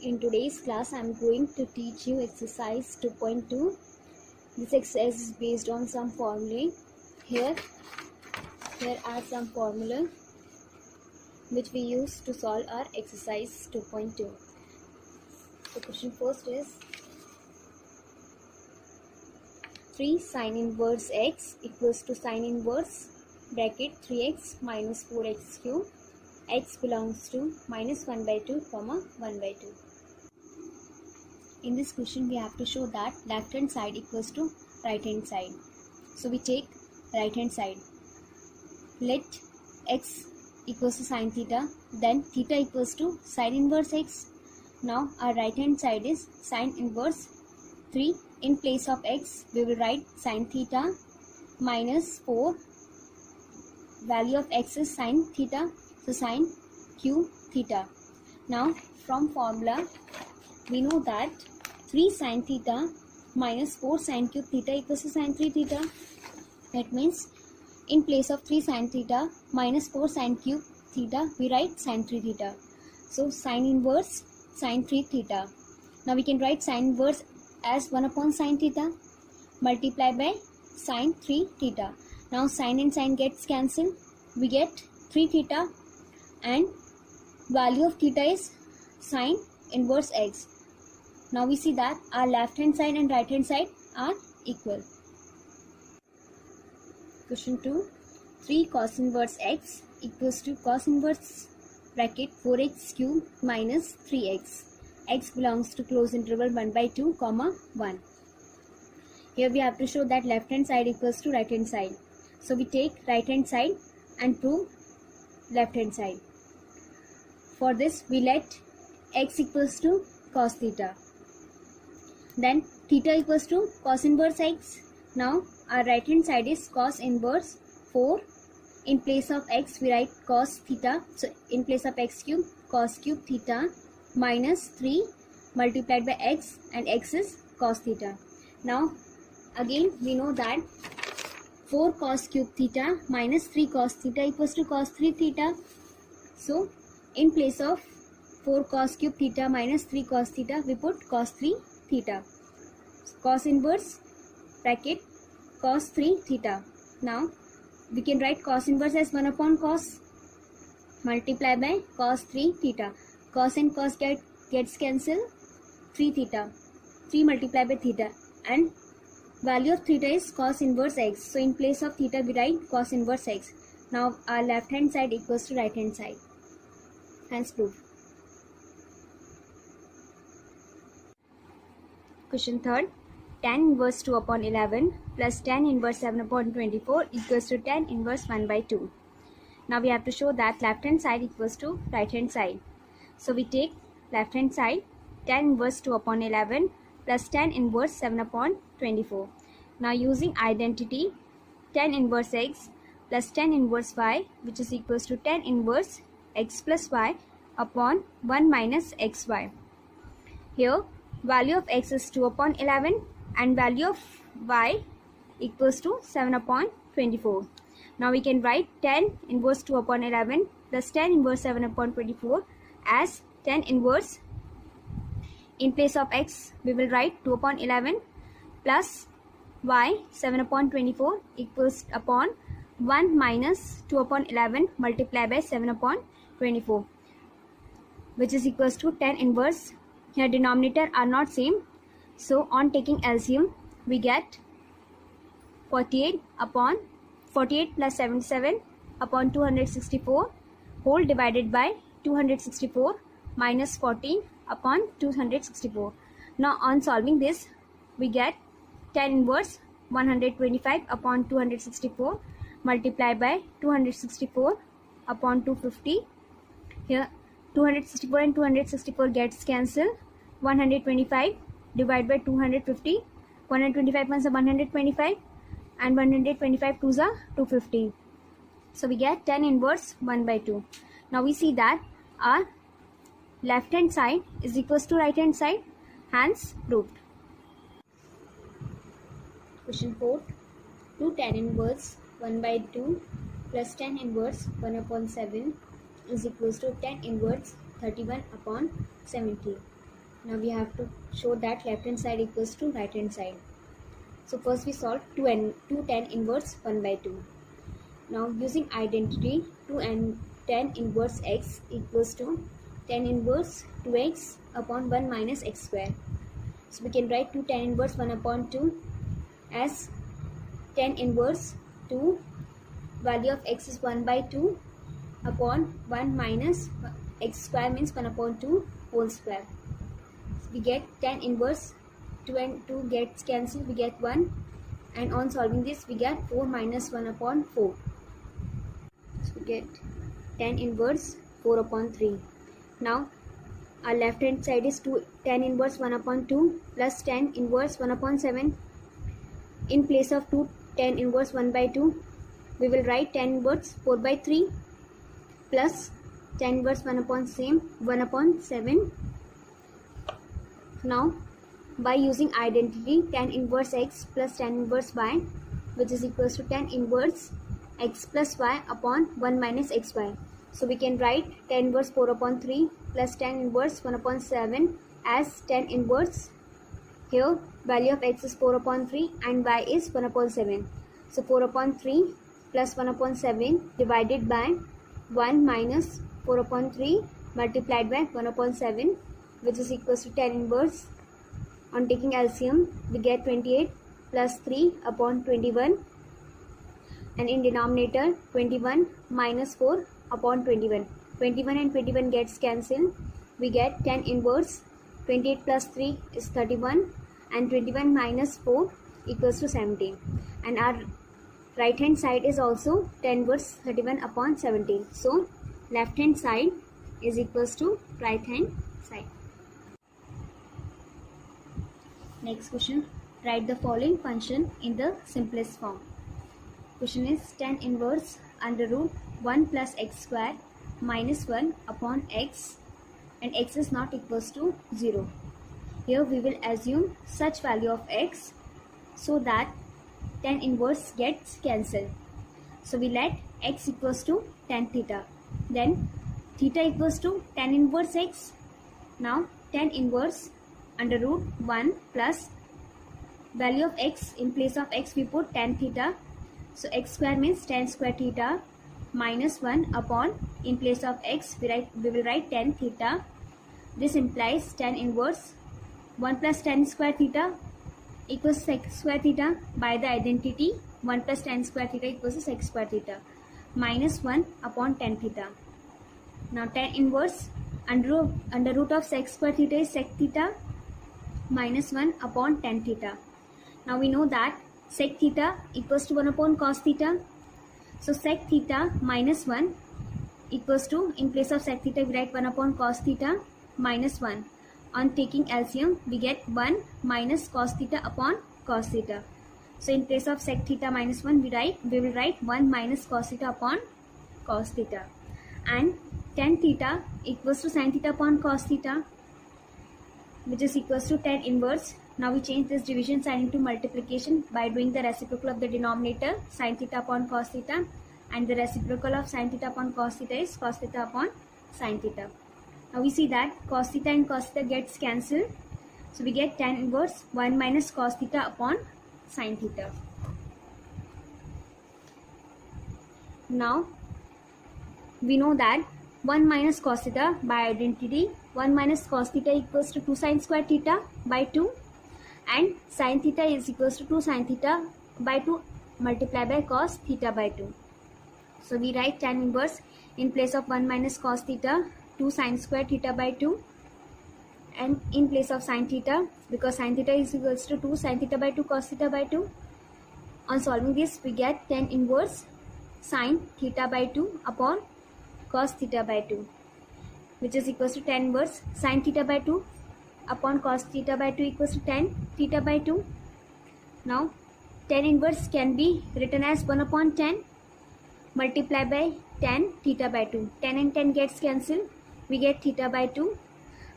In today's class, I am going to teach you exercise 2.2. This exercise is based on some formulae. Here are some formula which we use to solve our exercise 2.2. The question first is 3 sin inverse x equals to sin inverse bracket 3x minus 4x cube. X belongs to minus 1 by 2 comma 1 by 2. In this question we have to show that left hand side equals to right hand side. So we take right hand side. Let x equals to sin theta, then theta equals to sin inverse x. Now our right hand side is sin inverse 3. In place of x we will write sin theta minus 4. Value of x is sin theta, so sin cube theta. Now from formula we know that 3 sin theta minus 4 sin cube theta equals to sin 3 theta. That means in place of 3 sin theta minus 4 sin cube theta we write sin 3 theta. So sin inverse sin 3 theta. Now we can write sin inverse as 1 upon sin theta multiplied by sin 3 theta. Now sin and sin gets cancelled. We get 3 theta and value of theta is sin inverse x. Now we see that our left hand side and right hand side are equal. Question 2. 3 cos inverse x equals to cos inverse bracket 4x cube minus 3x. X belongs to closed interval 1 by 2 comma 1. Here we have to show that left hand side equals to right hand side. So we take right hand side and prove left hand side. For this we let x equals to cos theta. Then theta equals to cos inverse x. Now our right hand side is cos inverse 4. In place of x we write cos theta. So in place of x cube cos cube theta minus 3 multiplied by x, and x is cos theta. Now again we know that 4 cos cube theta minus 3 cos theta equals to cos 3 theta. So in place of 4 cos cube theta minus 3 cos theta we put cos 3 theta. Cos inverse bracket cos 3 theta. Now we can write cos inverse as 1 upon cos multiply by cos 3 theta. Cos and cos gets cancelled. 3 theta. 3 multiplied by theta, and value of theta is cos inverse x. So in place of theta we write cos inverse x. Now our left hand side equals to right hand side. Hence proof. Question 3. Tan inverse 2 upon 11 plus tan inverse 7 upon 24 equals to tan inverse 1 by 2. Now we have to show that left hand side equals to right hand side. So we take left hand side tan inverse 2 upon 11 plus tan inverse 7 upon 24. Now using identity, tan inverse x plus tan inverse y, which is equals to tan inverse x plus y upon 1 minus xy. Here value of x is 2 upon 11 and value of y equals to 7 upon 24. Now we can write tan inverse 2 upon 11 plus tan inverse 7 upon 24 as tan inverse. In place of x we will write 2 upon 11 plus y 7 upon 24 equals upon 1 minus 2 upon 11 multiplied by 7 upon 24, which is equals to tan inverse. Here denominator are not same, so on taking LCM we get 48 plus 77 upon 264 whole divided by 264 minus 14 upon 264. Now on solving this we get tan inverse 125 upon 264 multiplied by 264 upon 250. Here 264 and 264 gets cancelled. 125 divided by 250. 125 1s are 125 and 125 2s are 250. So we get tan inverse 1 by 2. Now we see that our left hand side is equals to right hand side, hence proved. Question 4. 2 tan inverse 1 by 2 plus tan inverse 1 upon 7 is equals to tan inverse 31 upon 70. Now we have to show that left hand side equals to right hand side. So first we solve 2 tan inverse 1 by 2. Now using identity, 2 and tan inverse x equals to tan inverse 2x upon 1 minus x square. So we can write 2 tan inverse 1 upon 2 as tan inverse 2, value of x is 1 by 2 upon 1 minus x square means 1 upon 2 whole square. So we get tan inverse 2 and 2 gets cancelled, we get 1, and on solving this we get 4 minus 1 upon 4. So we get tan inverse 4 upon 3. Now our left hand side is 2 tan inverse 1 upon 2 plus tan inverse 1 upon 7. In place of 2 tan inverse 1 by 2, we will write tan inverse 4 by 3 plus tan inverse 1 upon 7. Now by using identity, tan inverse x plus tan inverse y, which is equals to tan inverse x plus y upon 1 minus xy. So we can write tan inverse 4 upon 3 plus tan inverse 1 upon 7 as tan inverse. Here value of x is 4 upon 3 and y is 1 upon 7. So 4 upon 3 plus 1 upon 7 divided by 1 minus 4 upon 3 multiplied by 1 upon 7, which is equals to tan inverse. On taking LCM, we get 28 plus 3 upon 21, and in denominator 21 minus 4 upon 21. 21 and 21 gets cancelled. We get tan inverse 28 plus 3 is 31 and 21 minus 4 equals to 17. And our right hand side is also tan inverse 31 upon 17. So left hand side is equals to right hand side. Next question, write the following function in the simplest form. Question is tan inverse under root 1 plus x square minus 1 upon x, and x is not equals to 0. Here we will assume such value of x so that tan inverse gets cancelled. So we let x equals to tan theta. Then theta equals to tan inverse x. Now tan inverse under root 1 plus value of x, in place of x we put tan theta. So x square means tan square theta minus 1 upon, in place of x we will write tan theta. This implies tan inverse 1 plus tan square theta equals sec square theta. By the identity 1 plus tan square theta equals to sec square theta minus 1 upon tan theta. Now tan inverse under root of sec square theta is sec theta minus 1 upon tan theta. Now we know that sec theta equals to 1 upon cos theta. So sec theta minus 1 equals to, in place of sec theta we write 1 upon cos theta minus 1. On taking LCM we get 1 minus cos theta upon cos theta. So in place of sec theta minus 1 we will write 1 minus cos theta upon cos theta. And tan theta equals to sin theta upon cos theta, which is equals to tan inverse. Now we change this division sign into multiplication by doing the reciprocal of the denominator, sin theta upon cos theta, and the reciprocal of sin theta upon cos theta is cos theta upon sin theta. Now we see that cos theta and cos theta gets cancelled. So we get tan inverse 1 minus cos theta upon sin theta. Now we know that 1 minus cos theta by identity, 1 minus cos theta equals to 2 sin square theta by 2, and sin theta is equals to 2 sin theta by 2 multiplied by cos theta by 2. So we write tan inverse, in place of 1 minus cos theta 2 sin square theta by 2, and in place of sin theta, because sin theta is equals to 2 sin theta by 2 cos theta by 2. On solving this we get tan inverse sin theta by 2 upon cos theta by 2, which is equals to tan inverse sin theta by 2 upon cos theta by 2 equals to tan theta by 2. Now tan inverse can be written as 1 upon tan multiplied by tan theta by 2. Tan and tan gets cancelled, we get theta by 2,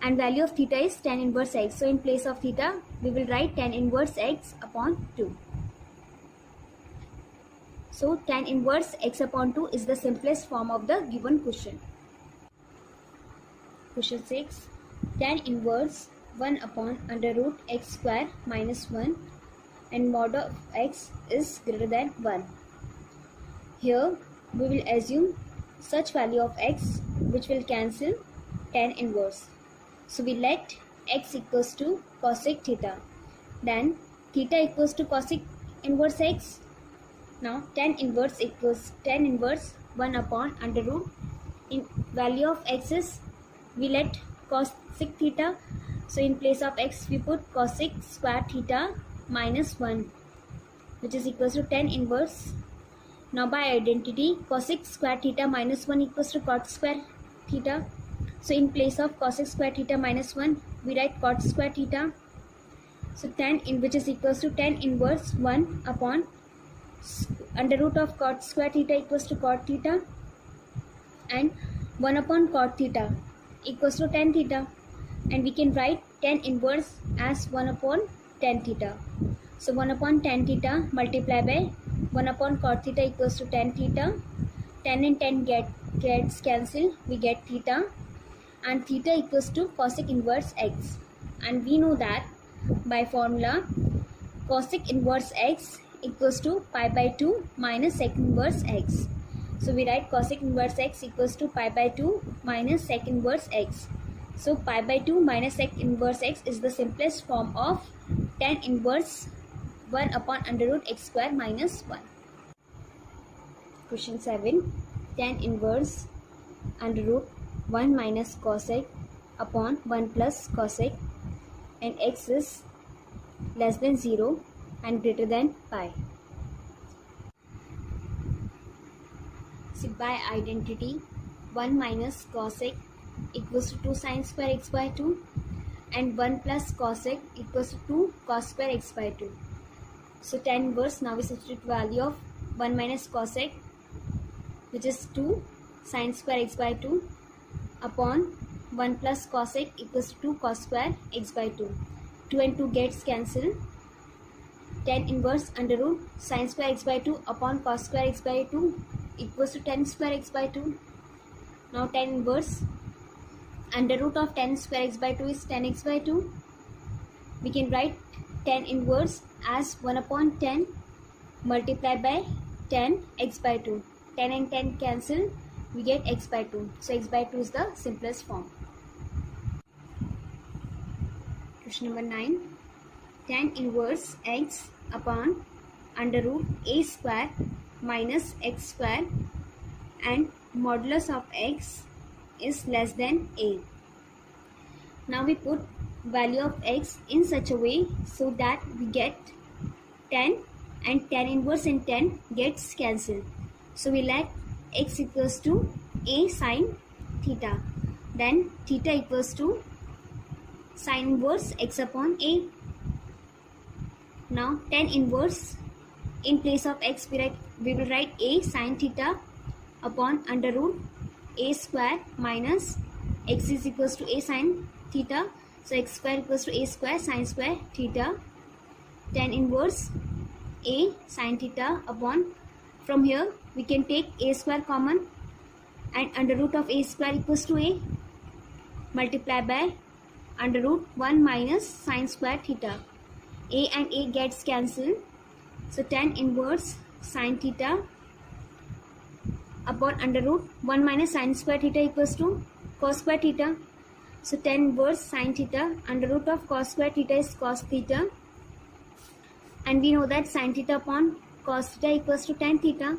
and value of theta is tan inverse x. So in place of theta we will write tan inverse x upon 2. So tan inverse x upon 2 is the simplest form of the given question. Question 6. Tan inverse 1 upon under root x square minus 1 and mod of x is greater than 1. Here we will assume such value of x which will cancel tan inverse. So we let x equals to cosec theta. Then theta equals to cosec inverse x. Now tan inverse equals tan inverse 1 upon under root. In value of x is we let cosec theta. So in place of x we put cosec square theta minus 1 which is equals to tan inverse. Now by identity cosec square theta minus 1 equals to cot square theta. So in place of cosec square theta minus 1 we write cot square theta. So tan in which is equals to tan inverse 1 upon under root of cot square theta equals to cot theta and 1 upon cot theta equals to tan theta, and we can write tan inverse as 1 upon tan theta. So 1 upon tan theta multiplied by 1 upon cot theta equals to tan theta. Tan and tan gets cancelled, we get theta, and theta equals to cosec inverse x. And we know that by formula cosec inverse x equals to pi by 2 minus sec inverse x. So we write cosec inverse x equals to pi by 2 minus sec inverse x. So pi by 2 minus sec inverse x is the simplest form of tan inverse 1 upon under root x square minus 1. Question 7. Tan inverse under root 1 minus cosec upon 1 plus cosec and x is less than 0 and greater than pi. So by identity 1 minus cosec equals to 2 sin square x by 2 and 1 plus cosec equals to 2 cos square x by 2. So tan inverse, now we substitute value of 1 minus cosec which is 2 sin square x by 2 upon 1 plus cosec equals to 2 cos square x by 2. 2 and 2 gets cancelled. Tan inverse under root sin square x by 2 upon cos square x by 2 equals to tan square x by 2. Now tan inverse under root of tan square x by 2 is tan x by 2. We can write tan inverse as 1 upon 10 multiplied by tan x by 2. 10 and 10 cancel, we get x by 2. So x by 2 is the simplest form. Question number 9. Tan inverse x upon under root a square minus x square and modulus of x is less than a. Now we put value of x in such a way so that we get tan and tan inverse and tan gets cancelled. So we let x equals to a sin theta. Then theta equals to sin inverse x upon a. Now tan inverse, in place of x we will write a sin theta upon under root a square minus x is equals to a sin theta. So x square equals to a square sin square theta. Tan inverse a sin theta upon, from here we can take a square common and under root of a square equals to a multiply by under root 1 minus sin square theta. A and a gets cancelled. So tan inverse sin theta upon under root 1 minus sin square theta equals to cos square theta. So tan inverse sin theta under root of cos square theta is cos theta, and we know that sin theta upon cos theta equals to tan theta,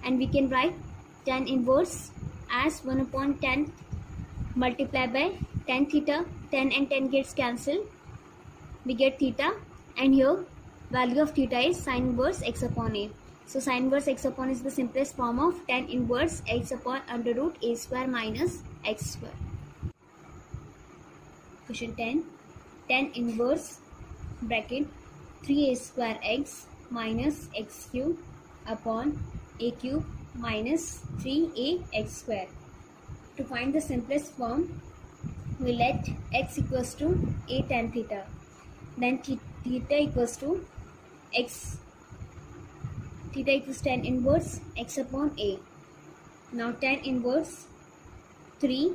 and we can write tan inverse as 1 upon tan multiplied by tan theta. 10 and 10 gets cancelled, we get theta, and here value of theta is sin inverse x upon a. So sin inverse x upon is the simplest form of tan inverse x upon under root a square minus x square. Question 10. Tan inverse bracket 3a square x minus x cube upon a cube minus 3a x square. To find the simplest form, we let x equals to a tan theta. Then theta equals to x. Theta equals tan inverse x upon a. Now tan inverse 3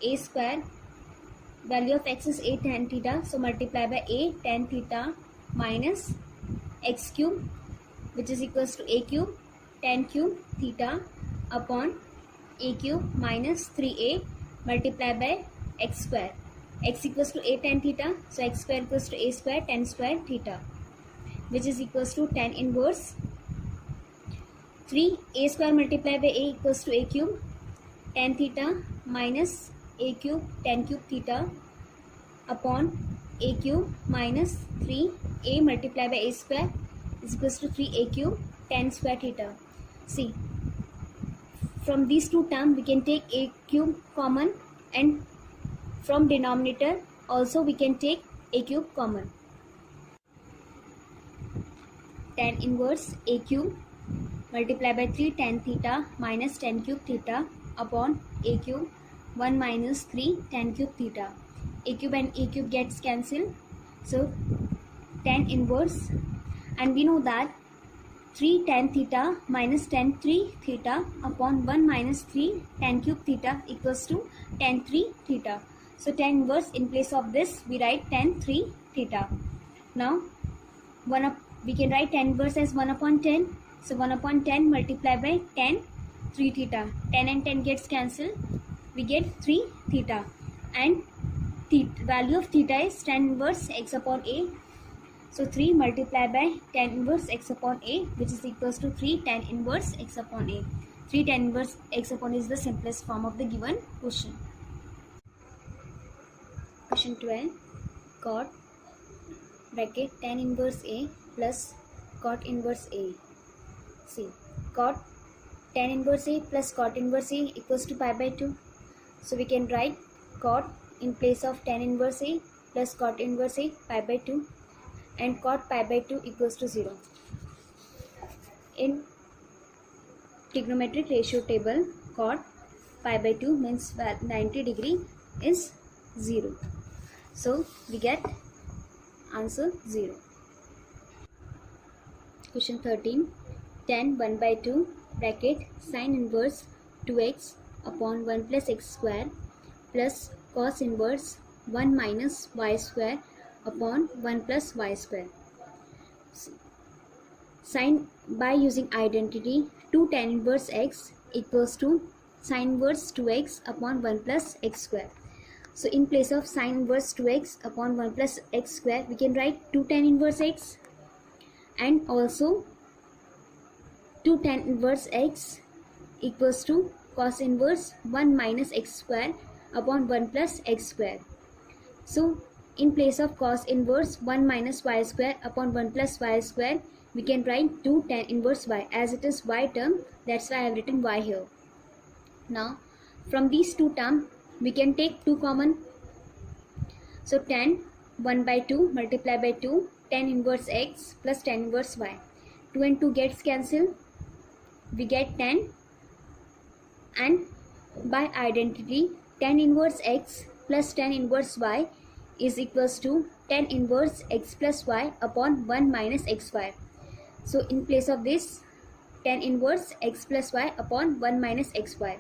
a square value of x is a tan theta, so multiply by a tan theta minus x cube, which is equals to a cube tan cube theta upon a cube minus 3a multiply by x square. X equals to a tan theta, so x square equals to a square tan square theta, which is equals to tan inverse 3a square multiplied by a equals to a cube tan theta minus a cube tan cube theta upon a cube minus 3a multiplied by a square is equals to 3a cube tan square theta. See, from these two terms we can take a cube common, and from denominator also we can take a cube common. Tan inverse a cube multiplied by 3 tan theta minus tan cube theta upon a cube 1 minus 3 tan cube theta. A cube and a cube gets cancelled, so tan inverse, and we know that 3 tan theta minus tan 3 theta upon 1 minus 3 tan cube theta equals to tan 3 theta. So tan inverse, in place of this we write tan 3 theta. Now we can write tan inverse as 1 upon 10. So 1 upon 10 multiplied by tan 3 theta. 10 and 10 gets cancelled. We get 3 theta. And value of theta is tan inverse x upon a. So 3 multiplied by tan inverse x upon a, which is equals to 3 tan inverse x upon a. 3 tan inverse x upon a is the simplest form of the given question. Question 12. Cot bracket tan inverse a plus cot inverse a. See, cot tan inverse a plus cot inverse a equals to pi by 2. So we can write cot in place of tan inverse a plus cot inverse a pi by 2, and cot pi by 2 equals to 0. In trigonometric ratio table, cot pi by 2 means 90 degree is 0. So we get answer 0. Question 13. Tan 1 by 2 bracket sin inverse 2x upon 1 plus x square plus cos inverse 1 minus y square upon 1 plus y square. Sin, by using identity, 2 tan inverse x equals to sin inverse 2x upon 1 plus x square. So in place of sin inverse 2x upon 1 plus x square, we can write 2 tan inverse x, and also 2 tan inverse x equals to cos inverse 1 minus x square upon 1 plus x square. So in place of cos inverse 1 minus y square upon 1 plus y square, we can write 2 tan inverse y, as it is y term, that's why I have written y here. Now from these two terms we can take 2 common. So tan 1 by 2 multiplied by 2 tan inverse x plus tan inverse y. 2 and 2 gets cancelled. We get tan, and by identity tan inverse x plus tan inverse y is equals to tan inverse x plus y upon 1 minus xy. So in place of this, tan inverse x plus y upon 1 minus xy.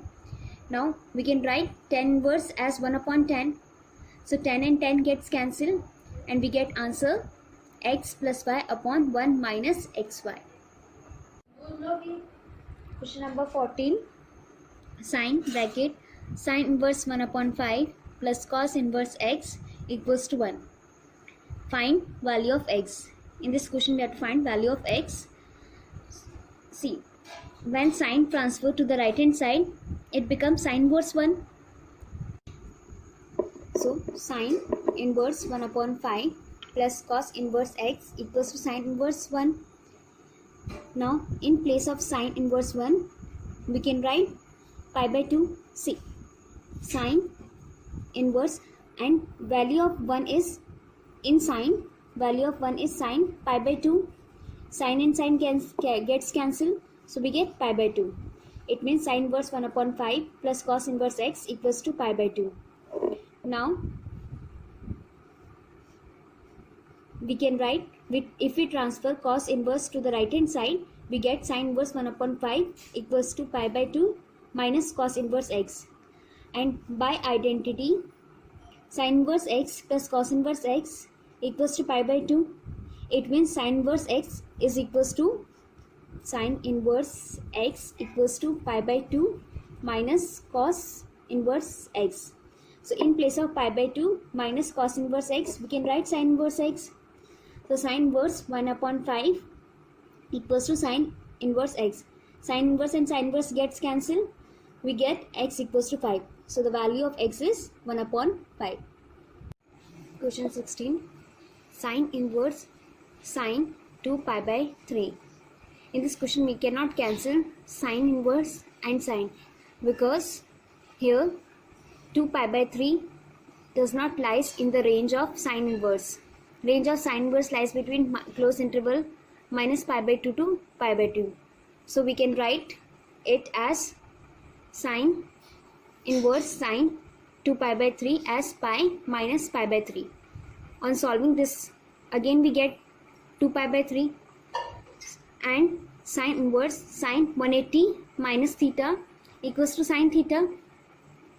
Now we can write tan inverse as 1 upon 10. So 10 and 10 gets cancelled, and we get answer x plus y upon 1 minus xy. Question number 14. Sin bracket sin inverse 1 upon 5 plus cos inverse x equals to 1. Find value of x. In this question we have to find value of x. See, when sin transfer to the right hand side, it becomes sin inverse 1. So sin inverse 1 upon 5 plus cos inverse x equals to sin inverse 1. Now in place of sin inverse 1, we can write pi by 2. See, sin inverse, and value of 1 is in sin, value of 1 is sin pi by 2. Sin and sin gets cancelled, so we get pi by 2. It means sin inverse 1 upon 5 plus cos inverse x equals to pi by 2. Now we can write, if we transfer cos inverse to the right hand side, we get sin inverse 1 upon 5 equals to pi by 2 minus cos inverse x. And by identity, Sin inverse x plus cos inverse x equals to pi by 2. It means sin inverse x is equals to sin inverse x equals to pi by 2 minus cos inverse x. So in place of pi by 2 minus cos inverse x, we can write sin inverse x. So sin inverse 1 upon 5 equals to sin inverse x. Sin inverse and sin inverse gets cancelled. We get x equals to 5. So the value of x is 1 upon 5. Question 16. Sin inverse sin 2 pi by 3. In this question we cannot cancel sin inverse and sin because here 2 pi by 3 does not lies in the range of sin inverse. Range of sin inverse lies between close interval minus pi by 2 to pi by 2. So we can write it as sin inverse sin 2 pi by 3 as pi minus pi by 3. On solving this, again we get 2 pi by 3 and sin inverse sin 180 minus theta equals to sin theta.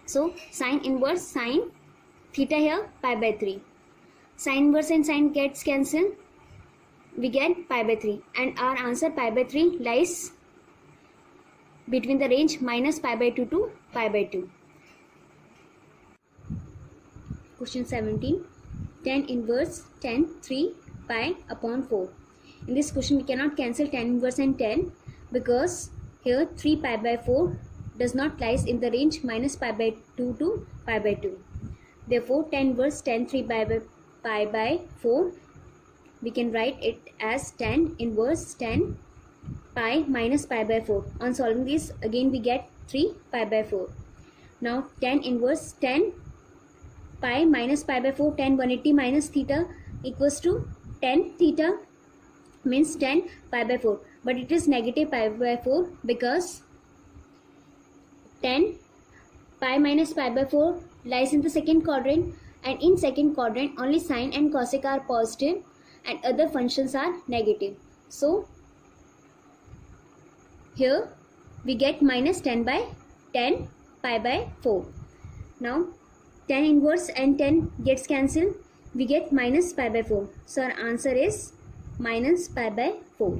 So sin inverse sin theta here pi by 3. Sin inverse and sin gets cancelled. We get pi by 3 and our answer pi by 3 lies between the range minus pi by 2 to pi by 2. Question 17. Tan inverse tan 3 pi upon 4. In this question we cannot cancel tan inverse and tan because here 3 pi by 4 does not lies in the range minus pi by 2 to pi by 2. Therefore tan inverse tan 3 pi by 4, we can write it as tan inverse tan pi minus pi by 4. On solving this, again we get 3 pi by 4. Now tan inverse tan pi minus pi by 4, tan 180 minus theta equals to tan theta means tan pi by 4. But it is negative pi by 4 because tan pi minus pi by 4 lies in the second quadrant, and in second quadrant only sine and cosec are positive and other functions are negative. So here we get minus 10 by 10 pi by 4. Now tan inverse and tan gets cancelled. We get minus pi by 4. So our answer is minus pi by 4.